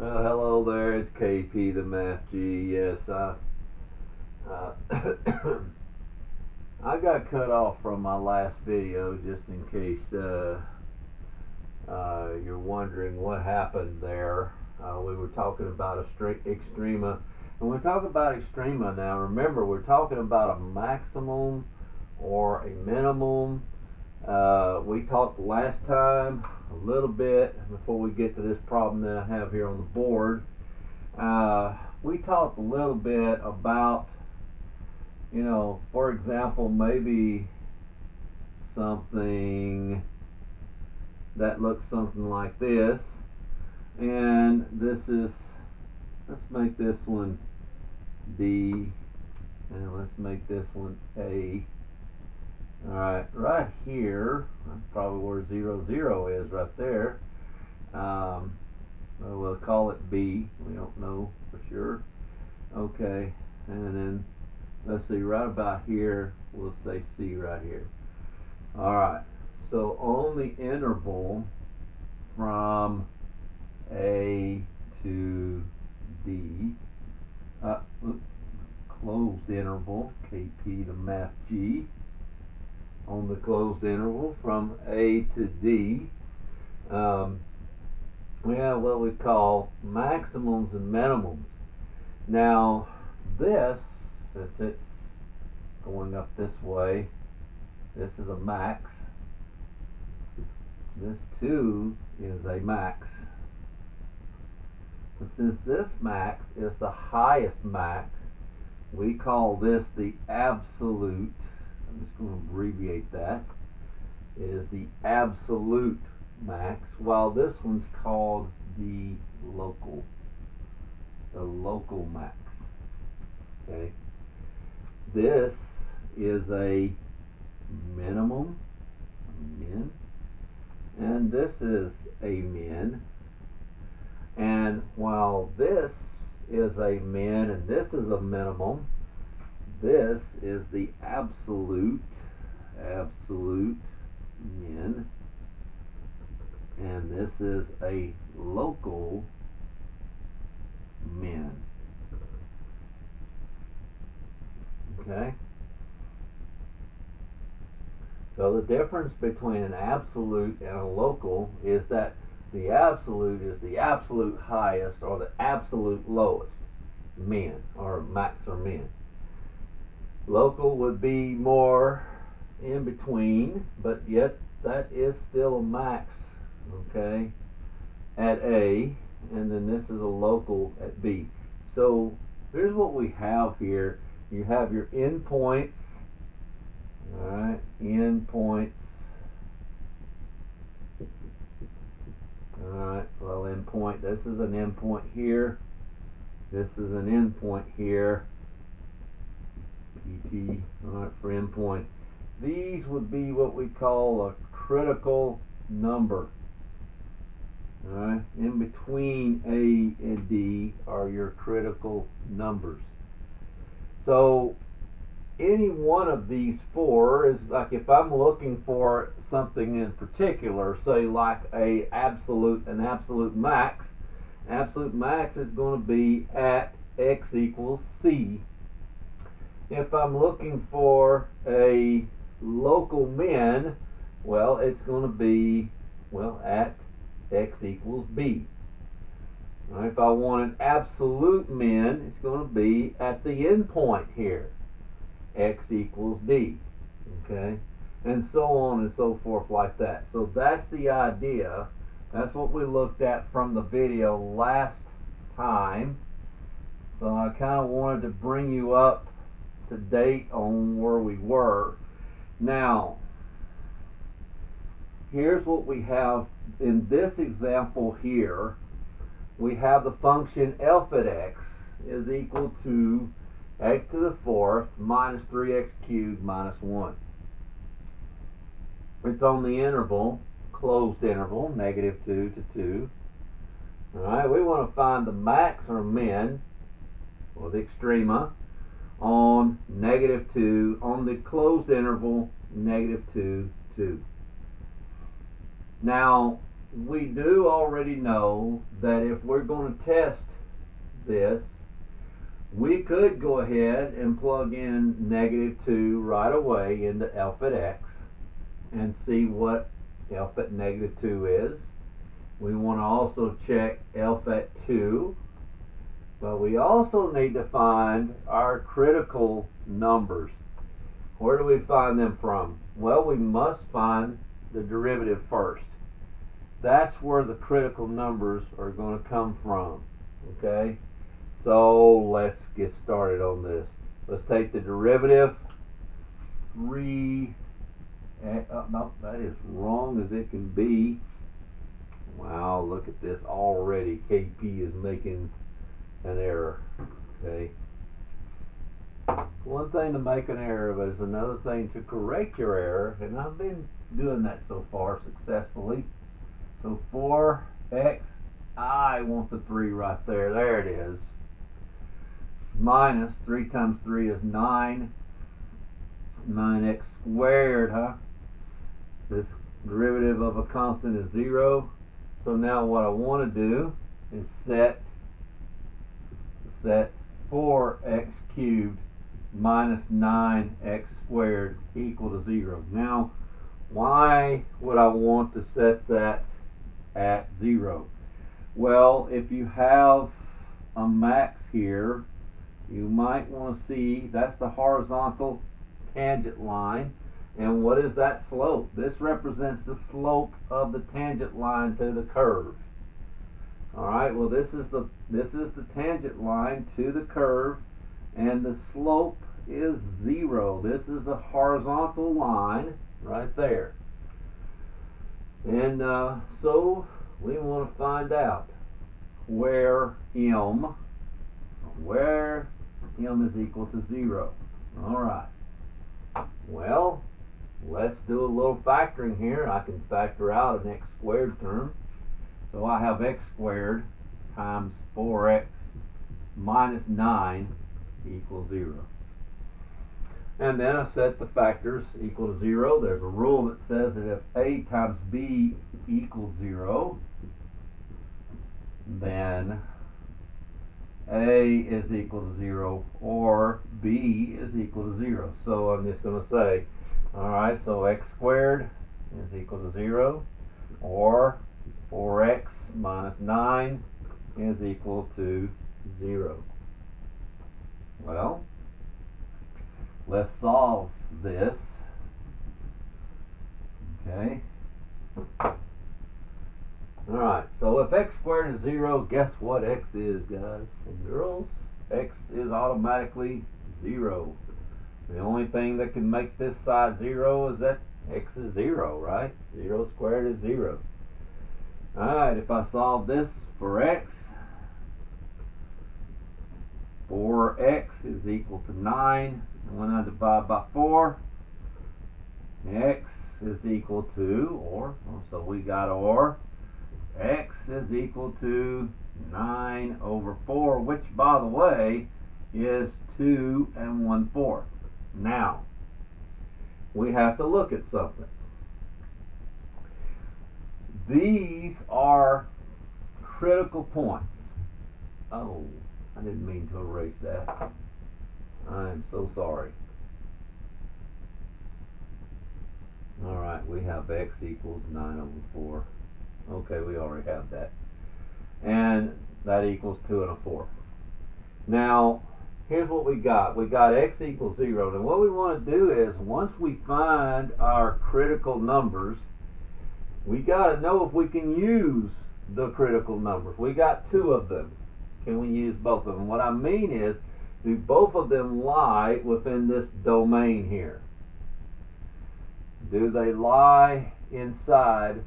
Well, hello there, it's KP the Math G. Yes, I got cut off from my last video just in case you're wondering what happened there. We were talking about Extrema. When we talk about Extrema now, remember we're talking about a maximum or a minimum. We talked last time a little bit before we get to this problem that I have here on the board. We talked a little bit about, for example, maybe something that looks something like this, and this is, let's make this one D, and let's make this one A. Alright, right here, that's probably where 0, 0 is right there. We'll call it B. We don't know for sure. Okay, and then let's see, right about here, we'll say C right here. Alright, so on the interval from A to D, closed interval, KP the Math G, on the closed interval from A to D, we have what we call maximums and minimums. Now this, since it's going up this way, this is a max. This too is a max. But since this max is the highest max, we call this the absolute. I'm just going to abbreviate that. It is the absolute max, while this one's called the local max. Okay. This is a minimum, min, and this is a min. And while this is a min and this is a minimum, this is the absolute min, and this is a local min. Okay? So the difference between an absolute and a local is that the absolute is the absolute highest or the absolute lowest min, or max or min. Local would be more in between, but yet that is still a max, okay, at A, and then this is a local at B. So here's what we have here. You have your endpoints, alright, endpoints, alright, well, endpoint, this is an endpoint here, this is an endpoint here, PT, alright, for endpoint. These would be what we call a critical number. Alright, in between A and D are your critical numbers. So any one of these four is like, if I'm looking for something in particular, say like an absolute max is going to be at x equals C. If I'm looking for a local min, well, it's going to be, well, at x equals B. Right, if I want an absolute min, it's going to be at the endpoint here, x equals D. Okay, and so on and so forth like that. So that's the idea. That's what we looked at from the video last time. So I kind of wanted to bring you up to date on where we were. Now, here's what we have in this example here. We have the function f at x is equal to x to the fourth minus 3x cubed minus 1. It's on the interval, closed interval, -2 to 2. Alright, we want to find the max or min, or the extrema, on -2, on the closed interval, -2, 2. Now, we do already know that if we're going to test this, we could go ahead and plug in -2 right away into f at x and see what f at -2 is. We want to also check f at 2, but we also need to find our critical numbers. Where do we find them from? Well, we must find the derivative first. That's where the critical numbers are going to come from. Okay? So let's get started on this. Let's take the derivative. 3, no, that is wrong as it can be. Wow, look at this already. KP is making an error. Okay. One thing to make an error, but it's another thing to correct your error, and I've been doing that so far successfully. So 4x, I want the 3 right there. There it is. Minus 3 times 3 is 9. 9x squared, huh? This derivative of a constant is 0. So now what I want to do is set 4x cubed minus 9x squared equal to 0. Now, why would I want to set that at 0? Well, if you have a max here, you might want to see that's the horizontal tangent line. And what is that slope? This represents the slope of the tangent line to the curve. All right, well, this is the tangent line to the curve, and the slope is 0. This is the horizontal line right there. And so we want to find out where m is equal to 0. All right. Well, let's do a little factoring here. I can factor out an x squared term. So I have x squared times 4x minus 9 equals 0. And then I set the factors equal to 0. There's a rule that says that if a times b equals 0, then a is equal to 0 or b is equal to 0. So I'm just going to say, all right, so x squared is equal to 0, or 4x minus 9 is equal to 0. Well, let's solve this. Okay. Alright, so if x squared is 0, guess what x is, guys and girls? X is automatically 0. The only thing that can make this side 0 is that x is 0, right? 0 squared is 0. Alright, if I solve this for x, 4x is equal to 9. And when I divide by 4, x is equal to, so we got x is equal to 9 over 4, which, by the way, is 2 1/4. Now, we have to look at something. These are critical points. Oh, I didn't mean to erase that. I am so sorry. Alright, we have x equals 9 over 4. Okay, we already have that. And that equals 2 1/4. Now, here's what we got. We got x equals 0. And what we want to do is, once we find our critical numbers, we got to know if we can use the critical numbers. We got 2 of them. Can we use both of them? What I mean is, do both of them lie within this domain here? Do they lie inside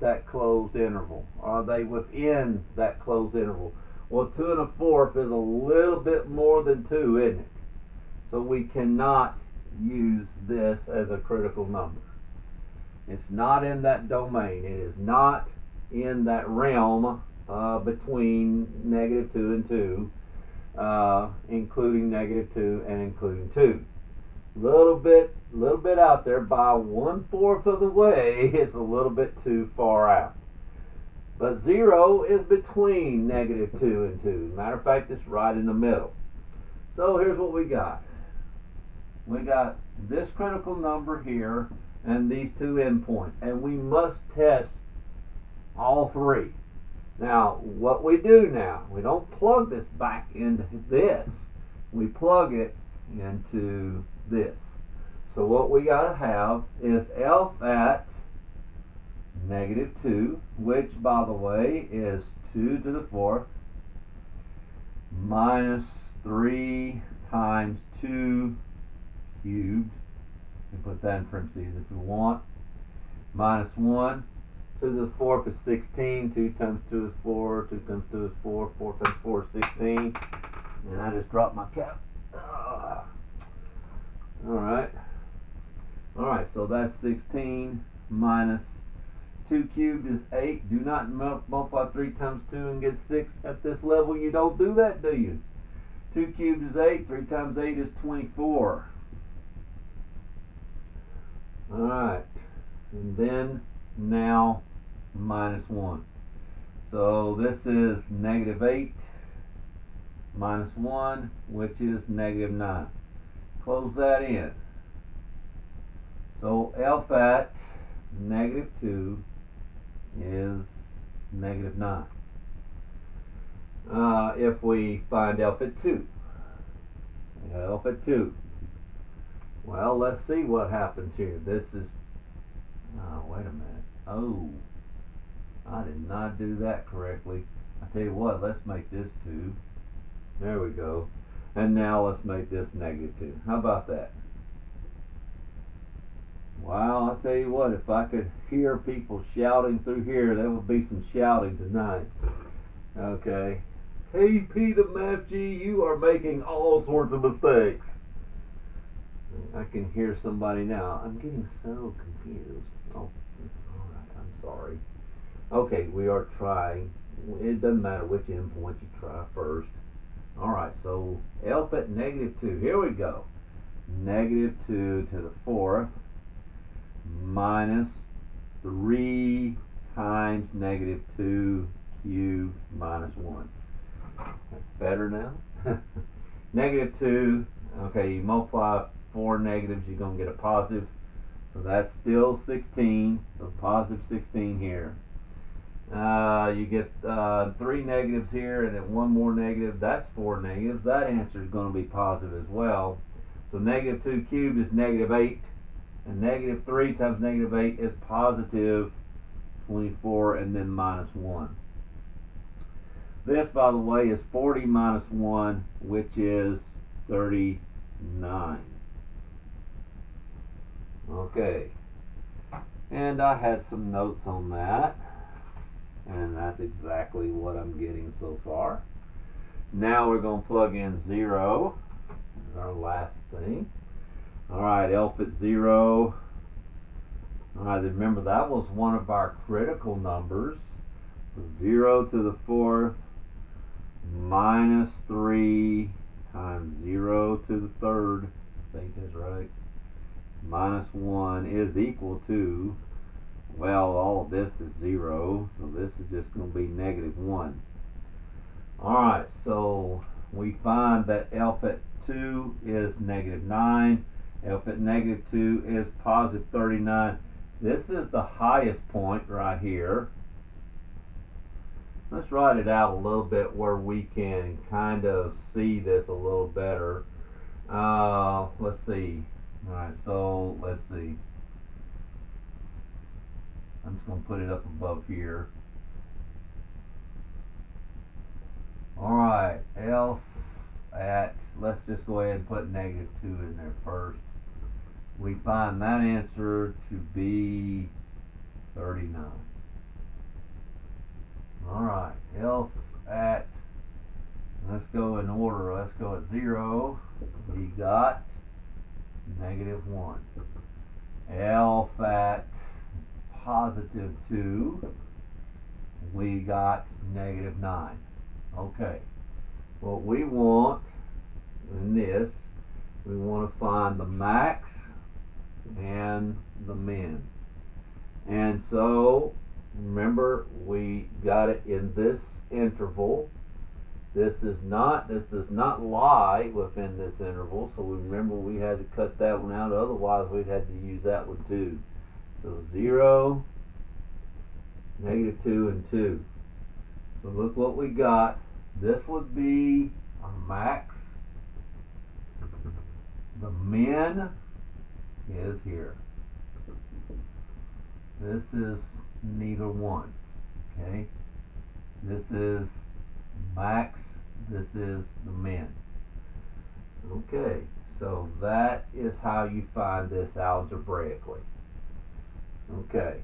that closed interval? Are they within that closed interval? Well, 2 1/4 is a little bit more than 2, isn't it? So we cannot use this as a critical number. It's not in that domain. It is not in that realm between -2 and 2, including -2 and including 2. Little bit out there. By 1/4 of the way, it's a little bit too far out. But 0 is between negative 2 and 2. Matter of fact, it's right in the middle. So here's what we got. We got this critical number here and these two endpoints. And we must test all three. Now, what we do now, we don't plug this back into this. We plug it into this. So what we got to have is f at negative 2, which, by the way, is 2 to the 4th minus 3 times 2 cubed. You can put that in parentheses if you want. Minus 1. 2 to the 4th is 16. 2 times 2 is 4. 2 times 2 is 4. 4 times 4 is 16. And I just dropped my cap. Alright. Alright, so that's 16 minus 2 cubed is 8. Do not multiply 3 times 2 and get 6 at this level. You don't do that, do you? 2 cubed is 8. 3 times 8 is 24. Alright. And then now minus 1. So this is negative 8 minus 1, which is negative 9. Close that in. So f at negative 2 is negative 9. If we find f at 2. F at 2. Well, let's see what happens here. This is... wait a minute. Oh, I did not do that correctly. I tell you what, let's make this 2. There we go. And now let's make this negative 2. How about that? Wow, I'll tell you what, if I could hear people shouting through here, there would be some shouting tonight. Okay. Hey, Peter Matthew, you are making all sorts of mistakes. I can hear somebody now. I'm getting so confused. Oh, alright, I'm sorry. Okay, we are trying. It doesn't matter which endpoint you try first. Alright, so f at negative 2. Here we go. Negative 2 to the 4th minus 3 times negative 2 cubed minus 1. That's better now. Negative 2. Okay, you multiply 4 negatives, you're going to get a positive. So that's still 16. So positive 16 here. You get 3 negatives here and then 1 more negative. That's 4 negatives. That answer is going to be positive as well. So negative 2 cubed is negative 8. And negative 3 times negative 8 is positive 24 and then minus 1. This, by the way, is 40 minus 1, which is 39. Okay. And I had some notes on that. And that's exactly what I'm getting so far. Now we're going to plug in 0. That's our last thing. Alright, f at 0. Alright, remember that was one of our critical numbers. So 0 to the 4th minus 3 times 0 to the 3rd. I think that's right. Minus 1 is equal to, well, all of this is 0. So this is just going to be negative 1. Alright, so we find that f at 2 is negative 9. F at negative 2 is positive 39. This is the highest point right here. Let's write it out a little bit where we can kind of see this a little better. Let's see. Alright, so let's see. I'm just going to put it up above here. Alright, f at, let's just go ahead and put negative 2 in there first. We find that answer to be 39. Alright, f at, let's go in order, let's go at 0. We got negative 1. F at positive 2, we got negative 9. Okay, what we want in this, we want to find the max and the min. And so remember, we got within this interval. This does not lie within this interval, so remember we had to cut that one out, otherwise we'd have to use that one too. So 0, -2, and 2. So look what we got. This would be our max. The min is here. This is neither one. Okay? This is max, this is the min. Okay, so that is how you find this algebraically. Okay,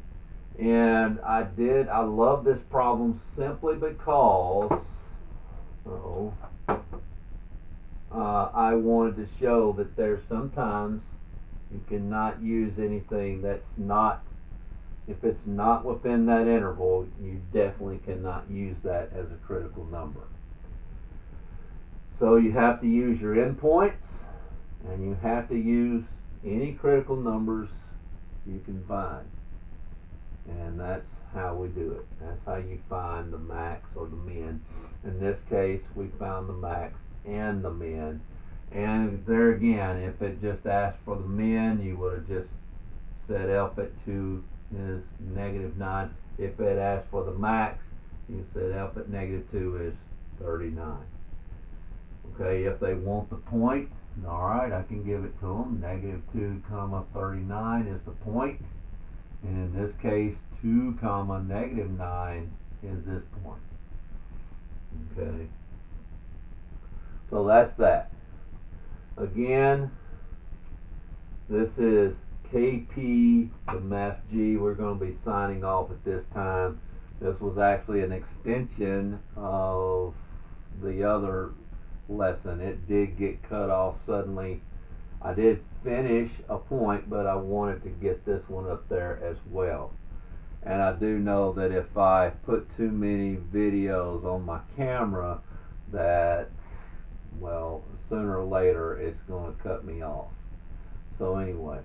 and I love this problem simply because I wanted to show that there's sometimes you cannot use anything that's not, if it's not within that interval, you definitely cannot use that as a critical number. So you have to use your endpoints, and you have to use any critical numbers you can find. And that's how we do it. That's how you find the max or the min. In this case, we found the max and the min. And there again, if it just asked for the min, you would have just said F at 2 is -9. If it asked for the max, you said F at -2 is 39. Okay, if they want the point, alright, I can give it to them. -2 comma 39 is the point. And in this case, 2 comma -9 is this point. Okay. So that's that. Again, this is KP, the Math G. We're going to be signing off at this time. This was actually an extension of the other lesson. It did get cut off suddenly. I did finish a point, but I wanted to get this one up there as well. And I do know that if I put too many videos on my camera, that, well, sooner or later it's going to cut me off. So anyway,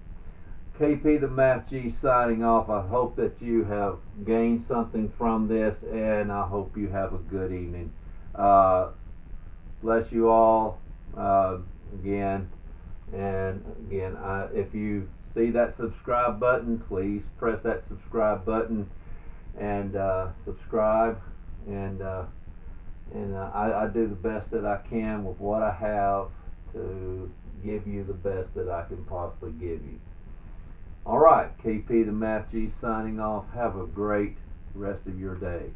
KP the Math G signing off. I hope that you have gained something from this, and I hope you have a good evening. Bless you all again. And again, if you see that subscribe button, please press that subscribe button and subscribe. And I do the best that I can with what I have to give you the best that I can possibly give you. Alright, KP the Math G signing off. Have a great rest of your day.